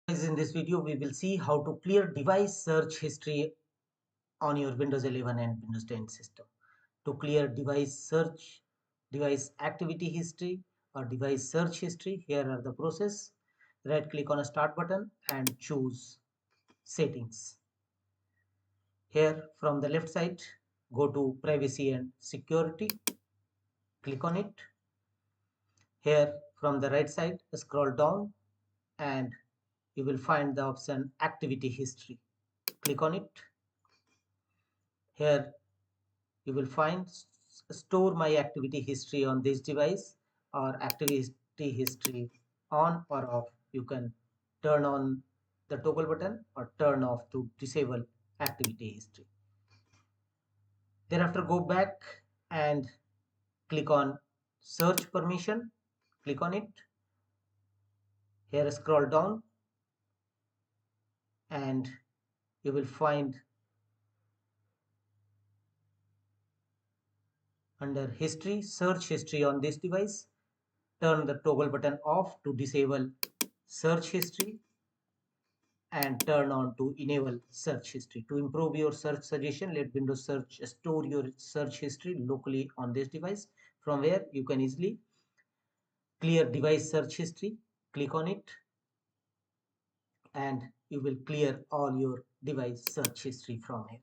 In this video, we will see how to clear device search history on your Windows 11 and Windows 10 system. To clear device activity history or device search history, here are the process. Right click on a start button and choose settings. Here from the left side, go to privacy and security. Click on it. Here from the right side, scroll down and you will find the option activity history. Click on it. Here you will find store my activity history on this device or activity history on or off. You can turn on the toggle button or turn off to disable activity history. Thereafter go back and click on search permission. Click on it. Here scroll down and you will find under history, search history on this device. Turn the toggle button off to disable search history and turn on to enable search history. To improve your search suggestion, let Windows Search store your search history locally on this device, from where you can easily clear device search history. Click on it and you will clear all your device search history from here.